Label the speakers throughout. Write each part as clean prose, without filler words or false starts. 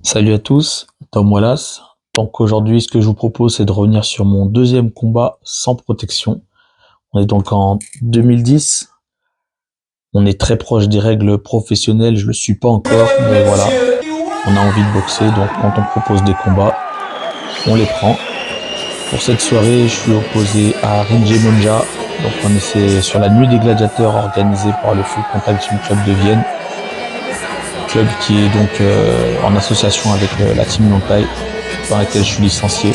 Speaker 1: Salut à tous, Tom Wallace. Donc aujourd'hui, ce que je vous propose, c'est de revenir sur mon deuxième combat sans protection. On est donc en 2010. On est très proche des règles professionnelles, je le suis pas encore, mais voilà. On a envie de boxer, donc quand on propose des combats, on les prend. Pour cette soirée, je suis opposé à Rinje Monja. Donc on est sur la nuit des gladiateurs organisée par le Full Contact Gym Club de Vienne. Club qui est donc en association avec la Team Lontai, dans laquelle je suis licencié.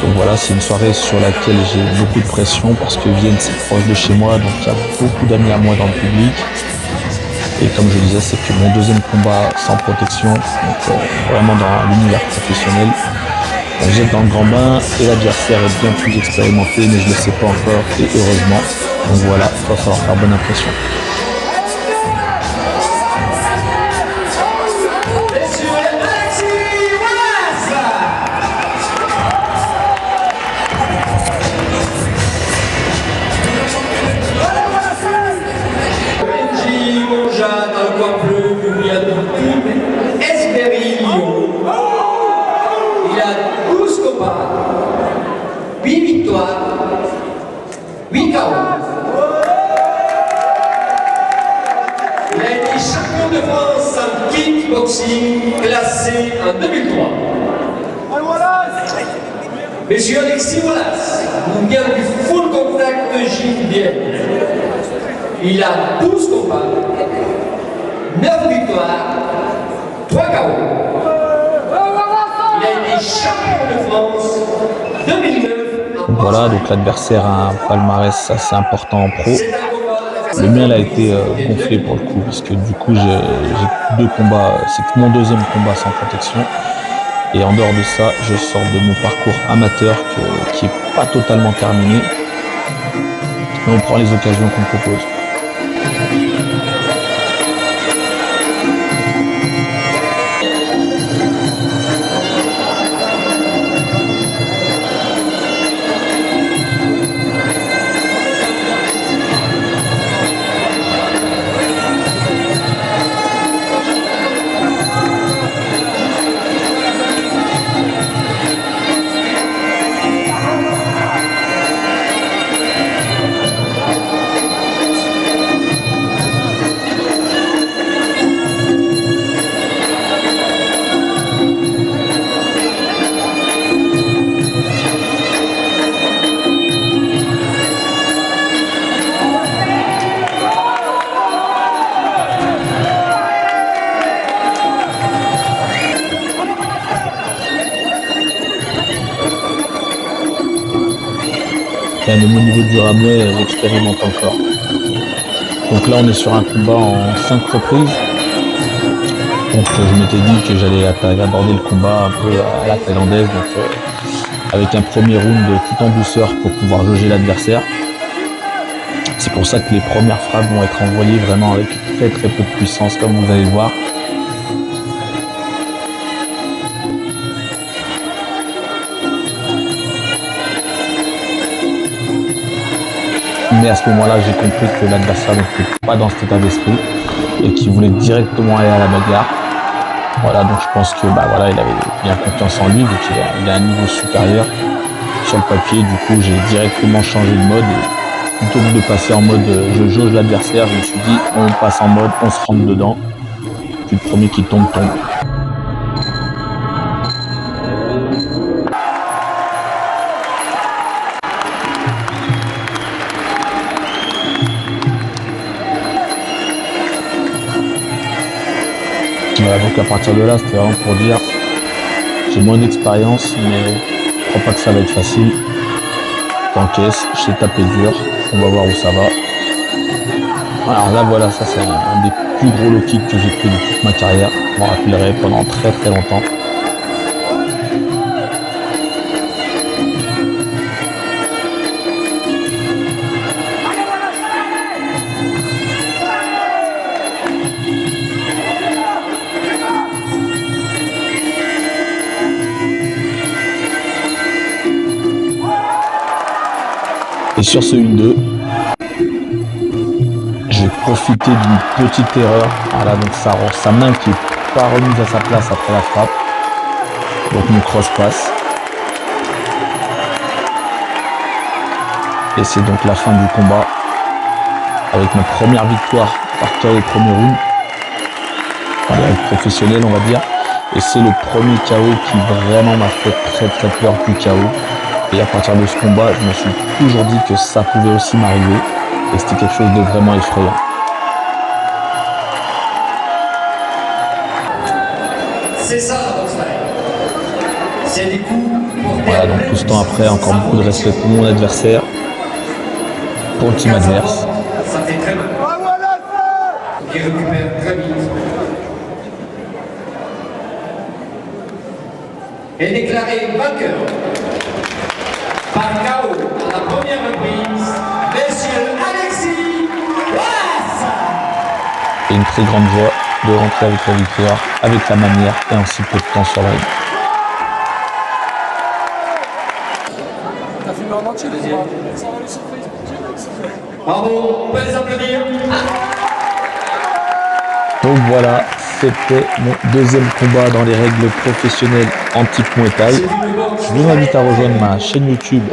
Speaker 1: Donc voilà, c'est une soirée sur laquelle j'ai beaucoup de pression parce que Vienne c'est proche de chez moi, donc il y a beaucoup d'amis à moi dans le public. Et comme je disais, c'est que mon deuxième combat sans protection, donc vraiment dans l'univers professionnel. Donc j'être dans le grand bain et l'adversaire est bien plus expérimenté, mais je ne le sais pas encore et heureusement. Donc voilà, il va falloir faire bonne impression.
Speaker 2: Il a 12 combats, 8 victoires, 8 KO. Il a été champion de France en kickboxing classé en 2003. Monsieur Alexis Wallace nous vient du Full Contact de Gym Vienne. Il a 12 combats, 9 victoires, 3 KO. Il a été champion de France 2009.
Speaker 1: Donc voilà, donc l'adversaire a un palmarès assez important en pro. Le mien a été gonflé pour le coup, parce que du coup j'ai deux combats, c'est mon deuxième combat sans protection. Et en dehors de ça, je sors de mon parcours amateur qui est pas totalement terminé. Mais on prend les occasions qu'on me propose. Et même au niveau du rameur, j'expérimente encore. Donc là, on est sur un combat en 5 reprises. Donc je m'étais dit que j'allais aborder le combat un peu à la thaïlandaise, donc avec un premier round tout en douceur pour pouvoir jauger l'adversaire. C'est pour ça que les premières frappes vont être envoyées vraiment avec très peu de puissance, comme vous allez le voir. Mais à ce moment-là, j'ai compris que l'adversaire n'était pas dans cet état d'esprit et qu'il voulait directement aller à la bagarre. Voilà, donc je pense que voilà, il avait bien confiance en lui, vu qu'il a un niveau supérieur sur le papier. Du coup, j'ai directement changé de mode et plutôt que de passer en mode je jauge l'adversaire, je me suis dit on passe en mode on se rentre dedans. Puis le premier qui tombe. Voilà, donc à partir de là, c'était vraiment pour dire j'ai moins d'expérience, mais je crois pas que ça va être facile. T'encaisses, je sais taper dur, on va voir où ça va. Alors là, voilà, ça c'est un des plus gros low kicks que j'ai pris de toute ma carrière. Je m'en rappellerai pendant très longtemps. Et sur ce 1-2, j'ai profité d'une petite erreur. Voilà, donc sa main qui est pas remise à sa place après la frappe. Donc mon cross passe. Et c'est donc la fin du combat. Avec ma première victoire par KO au premier round. Enfin, les règles professionnelles, on va dire. Et c'est le premier KO qui vraiment m'a fait très très peur du KO. Et à partir de ce combat, je me suis toujours dit que ça pouvait aussi m'arriver. Et c'était quelque chose de vraiment effrayant.
Speaker 2: C'est ça la boxe thaï. C'est des coups pour
Speaker 1: Voilà, donc tout ce temps après, encore beaucoup de respect pour mon adversaire, pour le team adverse.
Speaker 2: Ça fait très mal. Qui récupère très vite. Et déclaré vainqueur par KO à la première reprise, Monsieur Alexis Wallace.
Speaker 1: Et une très grande joie de rentrer avec la victoire, avec la manière et en si peu de temps sur la ring.
Speaker 3: T'as filmé en entier les
Speaker 2: Deuxième.
Speaker 3: Ça va aller sur Facebook.
Speaker 2: Bravo, on peut les applaudir.
Speaker 1: Donc voilà, c'était mon deuxième combat dans les règles professionnelles anti-Muay Thai. Je vous invite à rejoindre ma chaîne YouTube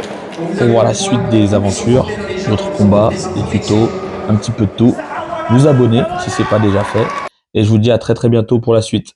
Speaker 1: pour voir la suite des aventures, d'autres combats, des tutos, un petit peu de tout. Vous abonner si ce n'est pas déjà fait. Et je vous dis à très très bientôt pour la suite.